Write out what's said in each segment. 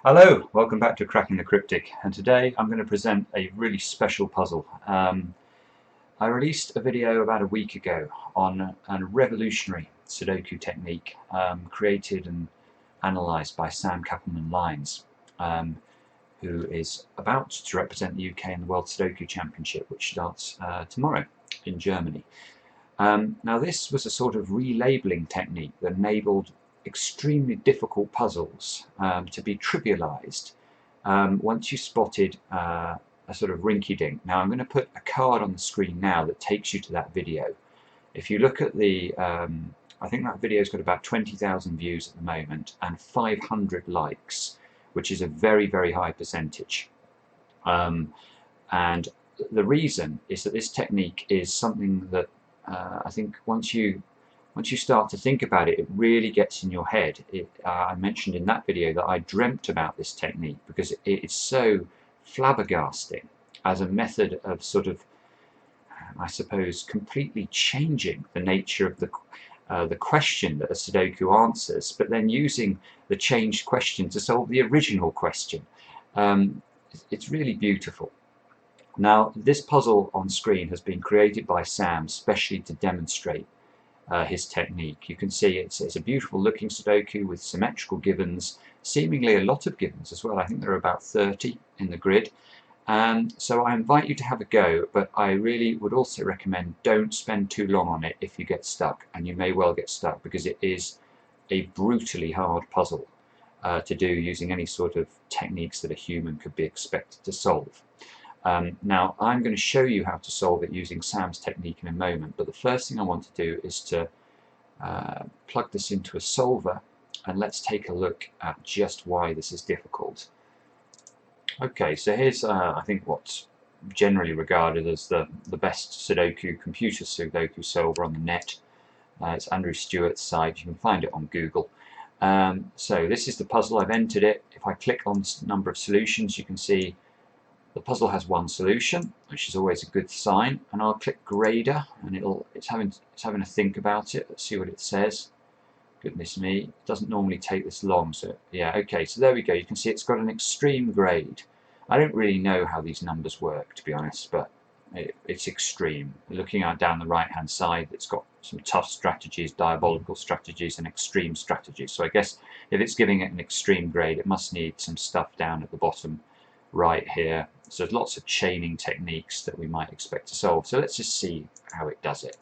Hello, welcome back to Cracking the Cryptic, and today I'm going to present a really special puzzle. I released a video about a week ago on a revolutionary Sudoku technique created and analysed by Cappleman-Lynes, who is about to represent the UK in the World Sudoku Championship, which starts tomorrow in Germany. Now this was a sort of relabeling technique that enabled extremely difficult puzzles to be trivialized once you spotted a sort of rinky-dink. Now I'm going to put a card on the screen now that takes you to that video. If you look at the, I think that video's got about 20,000 views at the moment and 500 likes, which is a very, very high percentage. And the reason is that this technique is something that I think once you start to think about it, it really gets in your head. I mentioned in that video that I dreamt about this technique because it is so flabbergasting as a method of sort of, I suppose, completely changing the nature of the question that a Sudoku answers, but then using the changed question to solve the original question. It's really beautiful. Now, this puzzle on screen has been created by Sam specially to demonstrate his technique. You can see it's a beautiful looking Sudoku with symmetrical givens, seemingly a lot of givens as well. I think there are about 30 in the grid. So I invite you to have a go, but I really would also recommend don't spend too long on it if you get stuck, and you may well get stuck because it is a brutally hard puzzle to do using any sort of techniques that a human could be expected to solve. Now I'm going to show you how to solve it using Sam's technique in a moment, but the first thing I want to do is to plug this into a solver, and let's take a look at just why this is difficult. Okay, so here's I think what's generally regarded as the best computer Sudoku solver on the net. It's Andrew Stewart's site. You can find it on Google. So this is the puzzle. I've entered it. If I click on the number of solutions, you can see the puzzle has one solution, which is always a good sign, and I'll click grader, and it's having a think about it. Let's see what it says. Goodness me, it doesn't normally take this long, so yeah, okay, so there we go. You can see it's got an extreme grade. I don't really know how these numbers work, to be honest, but it's extreme. Looking at down the right hand side, it's got some tough strategies, diabolical strategies, and extreme strategies. So I guess if it's giving it an extreme grade, it must need some stuff down at the bottom right here. So there's lots of chaining techniques that we might expect to solve. So let's just see how it does it.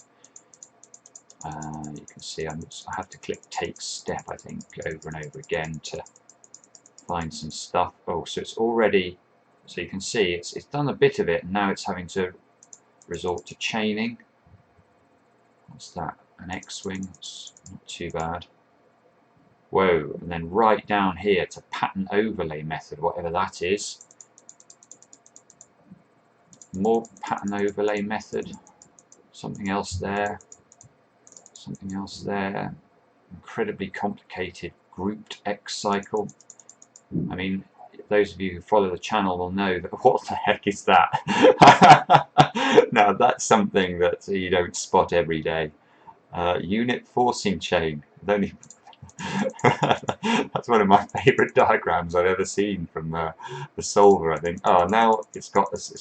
You can see I have to click take step, I think, over and over again to find some stuff. Oh, so it's already, so you can see it's done a bit of it, and now it's having to resort to chaining. What's that? An X-wing? It's not too bad. Whoa, and then right down here to pattern overlay method, whatever that is. More pattern overlay method, something else there, something else there, incredibly complicated grouped X cycle. I mean, those of you who follow the channel will know that what the heck is that? Now that's something that you don't spot every day. Unit forcing chain. That's one of my favourite diagrams I've ever seen from the solver, I think. Oh, now it's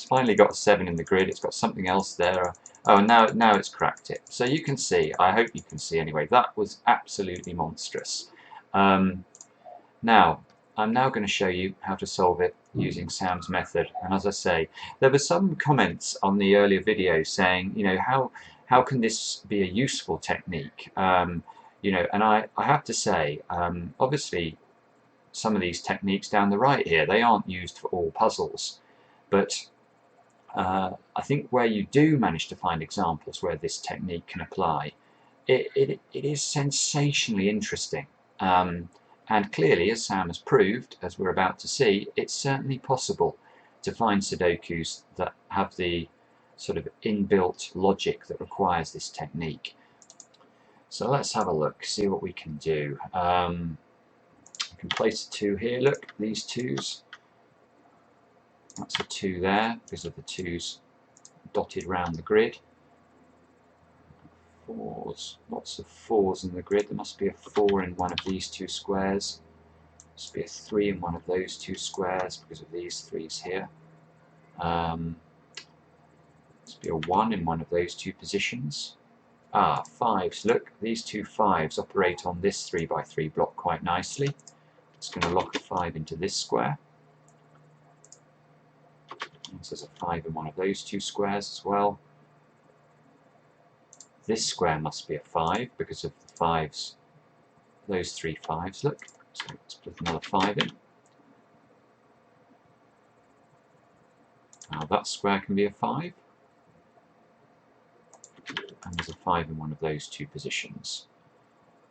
finally got a 7 in the grid. It's got something else there. Oh, now it's cracked it. So you can see, I hope you can see anyway, that was absolutely monstrous. Now, I'm now going to show you how to solve it using Sam's method. And as I say, there were some comments on the earlier video saying, you know, how can this be a useful technique? You know, and I have to say, obviously, some of these techniques down the right here, they aren't used for all puzzles, but I think where you do manage to find examples where this technique can apply, it is sensationally interesting. And clearly, as Sam has proved, as we're about to see, it's certainly possible to find Sudokus that have the sort of inbuilt logic that requires this technique. So let's have a look, see what we can do. I can place a 2 here, look, these 2s. That's a 2 there, because of the 2s dotted round the grid. 4s, lots of 4s in the grid. There must be a 4 in one of these 2 squares. must be a 3 in one of those two squares because of these 3's here. Must be a 1 in one of those two positions. 5s. Look, these two 5s operate on this 3 by 3 block quite nicely. It's going to lock a 5 into this square. And so there's a 5 in one of those two squares as well. This square must be a 5 because of the 5s, those 3 5s, look. So let's put another 5 in. Now that square can be a 5. And there's a 5 in one of those two positions.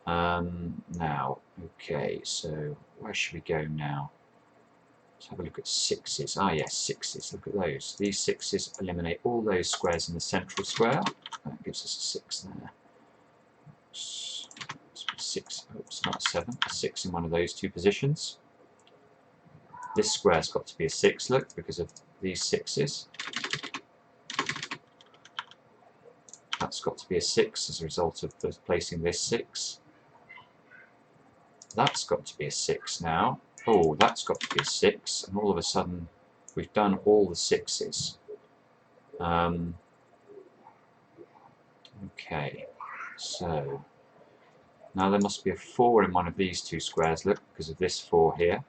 Now, okay, so where should we go now? Let's have a look at 6's. Yes, 6's. Look at those. These 6's eliminate all those squares in the central square. That gives us a 6 there. 6, oops, not a 7. A 6 in one of those two positions. This square's got to be a 6, look, because of these 6's. That's got to be a 6 as a result of placing this 6. That's got to be a 6 now. Oh, that's got to be a 6, and all of a sudden we've done all the 6's. Okay, so now there must be a 4 in one of these two squares, look, because of this 4 here.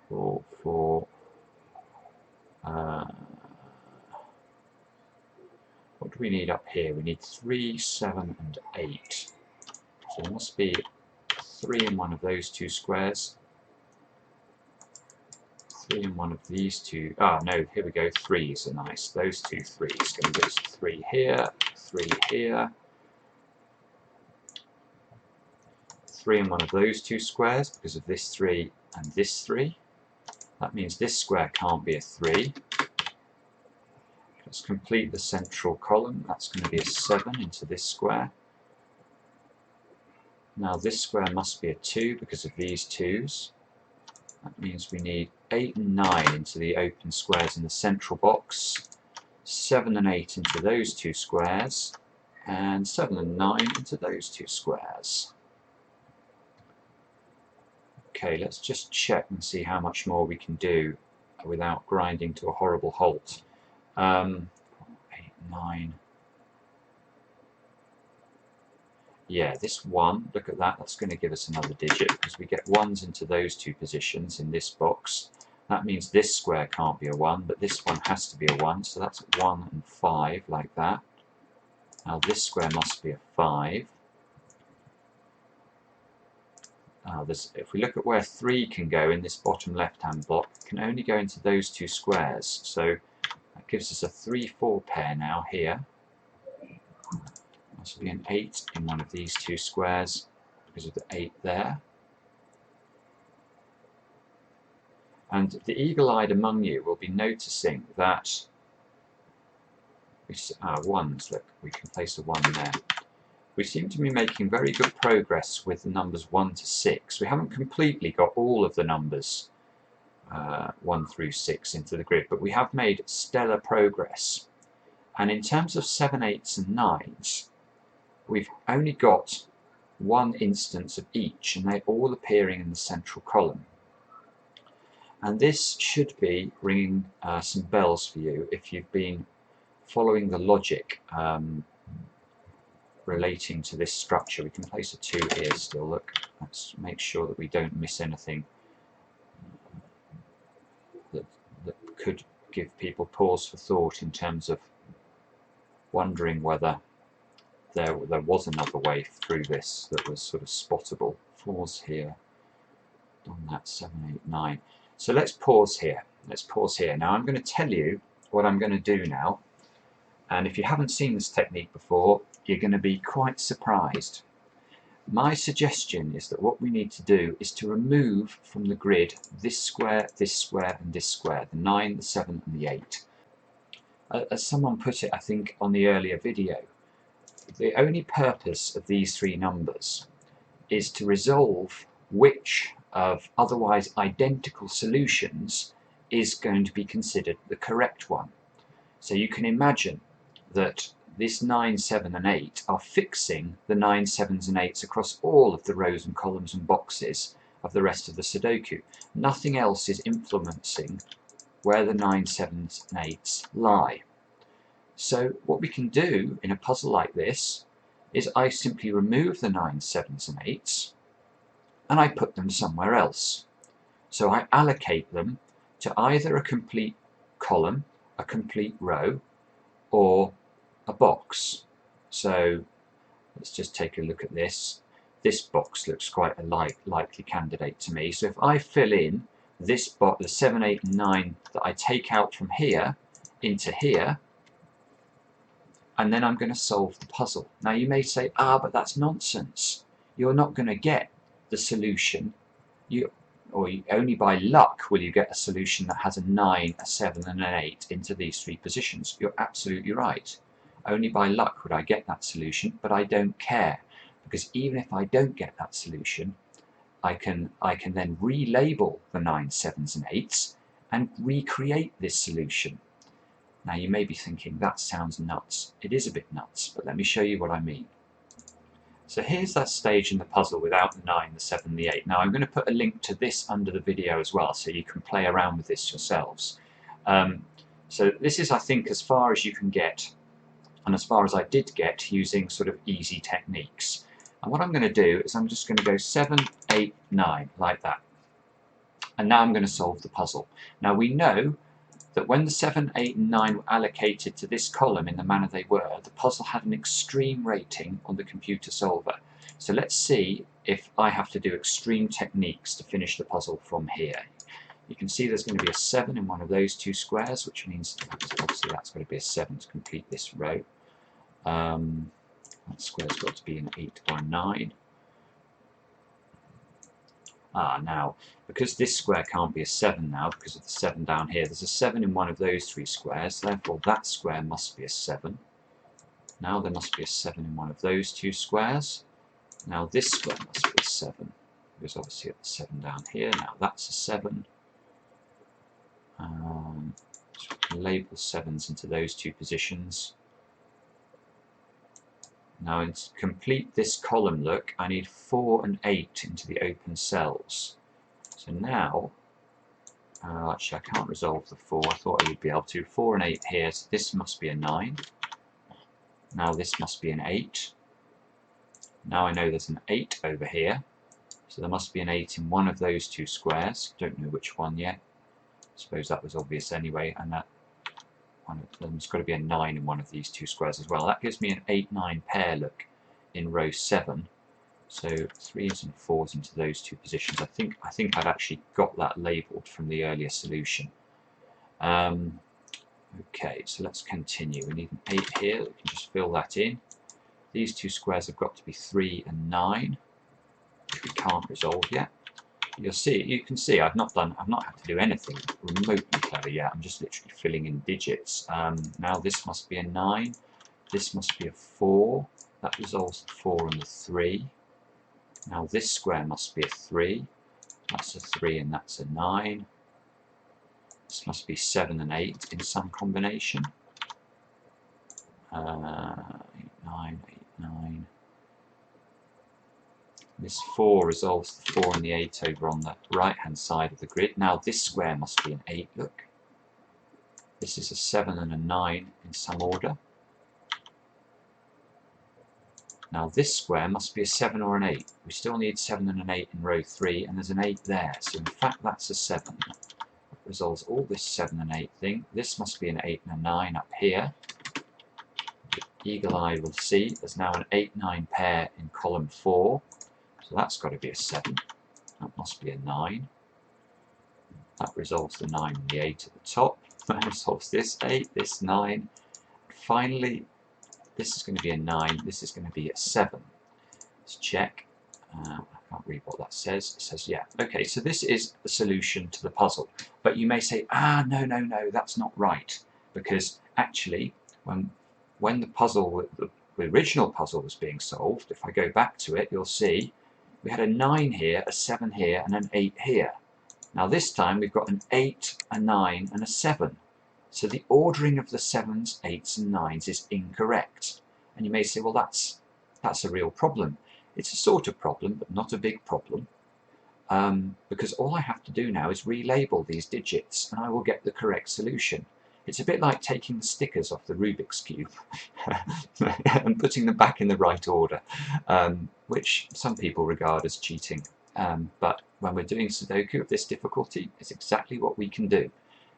4, 4. What do we need up here? We need 3, 7, and 8. So there must be 3 in one of those two squares. 3 in one of these two. No, here we go. 3's are nice. Those two 3's. Going to give us 3 here, 3 here. 3 in one of those two squares because of this 3 and this 3. That means this square can't be a 3. Let's complete the central column. That's going to be a 7 into this square. Now this square must be a 2 because of these 2's. That means we need 8 and 9 into the open squares in the central box, 7 and 8 into those two squares, and 7 and 9 into those two squares. Okay, let's just check and see how much more we can do without grinding to a horrible halt. 8, 9. Yeah, this 1, look at that, that's going to give us another digit because we get 1's into those two positions in this box. That means this square can't be a 1, but this one has to be a 1, so that's 1 and 5, like that. Now this square must be a 5. Now if we look at where 3 can go in this bottom left-hand block, it can only go into those two squares. So that gives us a 3, 4 pair now here. Must be an 8 in one of these two squares because of the 8 there. And the eagle-eyed among you will be noticing that 1's, look, we can place a 1 there. We seem to be making very good progress with the numbers 1 to 6. We haven't completely got all of the numbers 1 through 6 into the grid, but we have made stellar progress. And in terms of 7, 8's and 9's, we've only got one instance of each, and they're all appearing in the central column. And this should be ringing some bells for you if you've been following the logic relating to this structure. We can place a 2 here still, look. Let's make sure that we don't miss anything that could give people pause for thought in terms of wondering whether there was another way through this that was sort of spottable. 4's here, on that 7, 8, 9. So let's pause here. Let's pause here. Now I'm going to tell you what I'm going to do now, and if you haven't seen this technique before, you're going to be quite surprised. My suggestion is that what we need to do is to remove from the grid this square, and this square, the 9, the 7 and the 8. As someone put it, I think, on the earlier video, the only purpose of these 3 numbers is to resolve which of otherwise identical solutions is going to be considered the correct one. So you can imagine that this 9, 7 and 8 are fixing the 9, 7s and 8s across all of the rows and columns and boxes of the rest of the Sudoku. Nothing else is influencing where the 9, 7s and 8s lie. So what we can do in a puzzle like this is I simply remove the 9, 7s and 8s and I put them somewhere else. So I allocate them to either a complete column, a complete row, or a box. So let's just take a look at this. This box looks quite a likely candidate to me. So if I fill in this box, the 7, 8 and 9 that I take out from here into here, and then I'm going to solve the puzzle. Now you may say, but that's nonsense. You're not going to get the solution. Only by luck will you get a solution that has a 9, a 7 and an 8 into these three positions. You're absolutely right. Only by luck would I get that solution, but I don't care, because even if I don't get that solution, I can then relabel the 9, 7s and 8s and recreate this solution. Now you may be thinking, that sounds nuts. It is a bit nuts, but let me show you what I mean. So here's that stage in the puzzle without the 9, the 7, the 8. Now I'm going to put a link to this under the video as well, so you can play around with this yourselves. So this is, I think, as far as you can get, and as far as I did get, using sort of easy techniques. And what I'm going to do is I'm just going to go 7, 8, 9, like that. And now I'm going to solve the puzzle. Now we know that when the 7, 8 and 9 were allocated to this column in the manner they were, the puzzle had an extreme rating on the computer solver. So let's see if I have to do extreme techniques to finish the puzzle from here. You can see there's going to be a 7 in one of those two squares, which means obviously that's got to be a 7 to complete this row. That square's got to be an 8 or a 9. Now, because this square can't be a 7 now, because of the 7 down here, there's a 7 in one of those three squares, therefore that square must be a 7. Now there must be a 7 in one of those two squares. Now this square must be a 7, because obviously you have the 7 down here. Now that's a 7. So we can label 7s into those two positions. Now to complete this column look, I need 4 and 8 into the open cells. So now, actually I can't resolve the 4, I thought I would be able to. 4 and 8 here, so this must be a 9. Now this must be an 8. Now I know there's an 8 over here, so there must be an 8 in one of those two squares. Don't know which one yet. I suppose that was obvious anyway, and that one of them's got to be a 9 in one of these two squares as well. That gives me an 8-9 pair look in row 7. So 3s and 4s into those two positions. I think I've actually got that labelled from the earlier solution. Okay, so let's continue. We need an 8 here. We can just fill that in. These two squares have got to be 3 and 9, which we can't resolve yet. You can see I've not had to do anything remotely clever yet. I'm just literally filling in digits. Now this must be a 9, this must be a 4, that resolves the 4 and the 3. Now this square must be a 3, that's a 3 and that's a 9. This must be 7 and 8 in some combination. 8, 9, 8, 9. This 4 resolves the 4 and the 8 over on the right hand side of the grid. Now this square must be an 8, look. This is a 7 and a 9 in some order. Now this square must be a 7 or an 8. We still need 7 and an 8 in row 3, and there's an 8 there. So in fact that's a 7. That resolves all this 7 and 8 thing. This must be an 8 and a 9 up here. The eagle eye will see there's now an 8-9 pair in column 4. So that's got to be a 7. That must be a 9. That resolves the 9 and the 8 at the top. That resolves this 8, this 9. Finally, this is going to be a 9. This is going to be a 7. Let's check. I can't read what that says. It says, yeah. Okay, so this is the solution to the puzzle. But you may say, no, that's not right. Because actually, when the puzzle, the original puzzle was being solved, if I go back to it, you'll see we had a 9 here, a 7 here, and an 8 here. Now this time we've got an 8, a 9, and a 7. So the ordering of the 7s, 8s and 9s is incorrect. And you may say, well, that's a real problem. It's a sort of problem, but not a big problem. Because all I have to do now is relabel these digits and I will get the correct solution. It's a bit like taking the stickers off the Rubik's Cube and putting them back in the right order, which some people regard as cheating. But when we're doing Sudoku of this difficulty, it's exactly what we can do.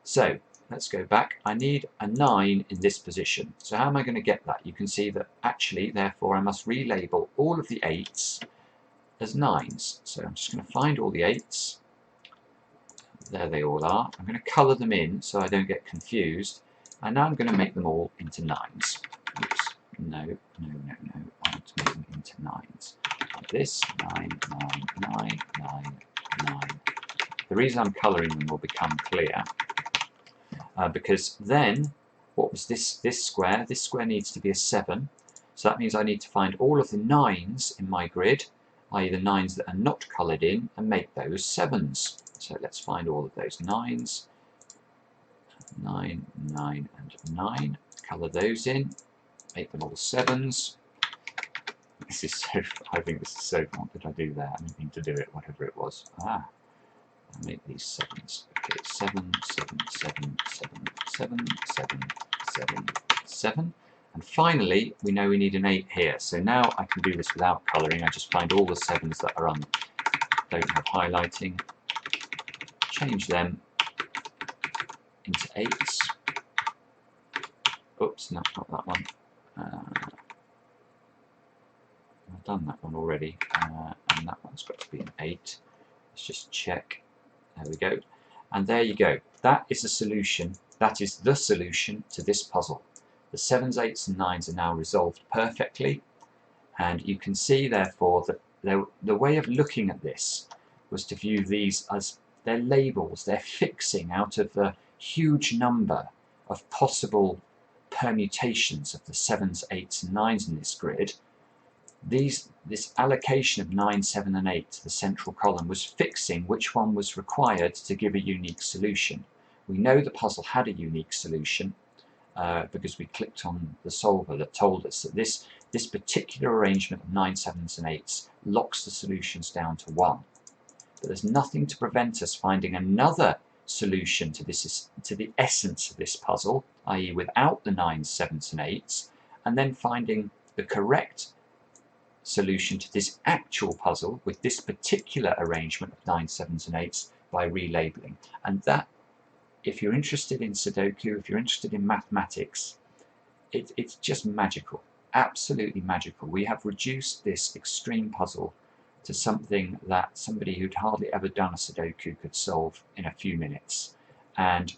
So let's go back. I need a 9 in this position. So how am I going to get that? You can see that actually, therefore, I must relabel all of the 8s as 9s. So I'm just going to find all the 8s. There they all are. I'm going to colour them in so I don't get confused. And now I'm going to make them all into 9s. Oops. No. I want to make them into 9s. Like this. 9, 9, 9, 9, 9. The reason I'm colouring them will become clear. Because then, what was this square? This square needs to be a 7. So that means I need to find all of the 9s in my grid, i.e. the 9s that are not coloured in, and make those 7s. So let's find all of those 9s. 9, 9 and 9. Colour those in. Make them all 7s. This is so, I think this is so, what did I do there? I didn't mean to do it, whatever it was. I'll make these 7s. Okay, 7, 7, 7, 7, 7, 7, 7, 7. And finally, we know we need an 8 here. So now I can do this without colouring. I just find all the 7s that are don't have highlighting. Change them into 8s. Oops, no, not that one. I've done that one already, and that one's got to be an 8. Let's just check. There we go. And there you go. That is the solution. That is the solution to this puzzle. The 7s, 8s and 9s are now resolved perfectly. And you can see, therefore, that the way of looking at this was to view these as their labels. They're fixing out of the huge number of possible permutations of the 7s, 8s and 9s in this grid. This allocation of 9, 7 and 8 to the central column was fixing which one was required to give a unique solution. We know the puzzle had a unique solution because we clicked on the solver that told us that this particular arrangement of 9, 7s and 8s locks the solutions down to 1. But there's nothing to prevent us finding another solution to the essence of this puzzle, i.e. without the 9s, 7s and 8s, and then finding the correct solution to this actual puzzle with this particular arrangement of 9, 7s and 8s by relabeling. And that, if you're interested in Sudoku, if you're interested in mathematics, it's just magical, absolutely magical. We have reduced this extreme puzzle to something that somebody who'd hardly ever done a Sudoku could solve in a few minutes. And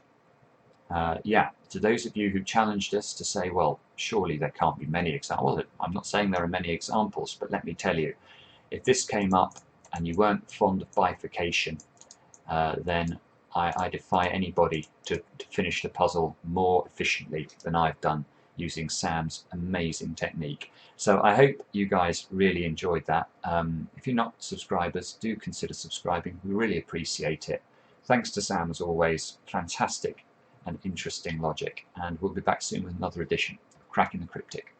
yeah, to those of you who challenged us to say, well, surely there can't be many examples. Well, I'm not saying there are many examples, but let me tell you, if this came up and you weren't fond of bifurcation, then I defy anybody to finish the puzzle more efficiently than I've done using Sam's amazing technique. So I hope you guys really enjoyed that. If you're not subscribers, do consider subscribing. We really appreciate it. Thanks to Sam as always. Fantastic and interesting logic. And we'll be back soon with another edition of Cracking the Cryptic.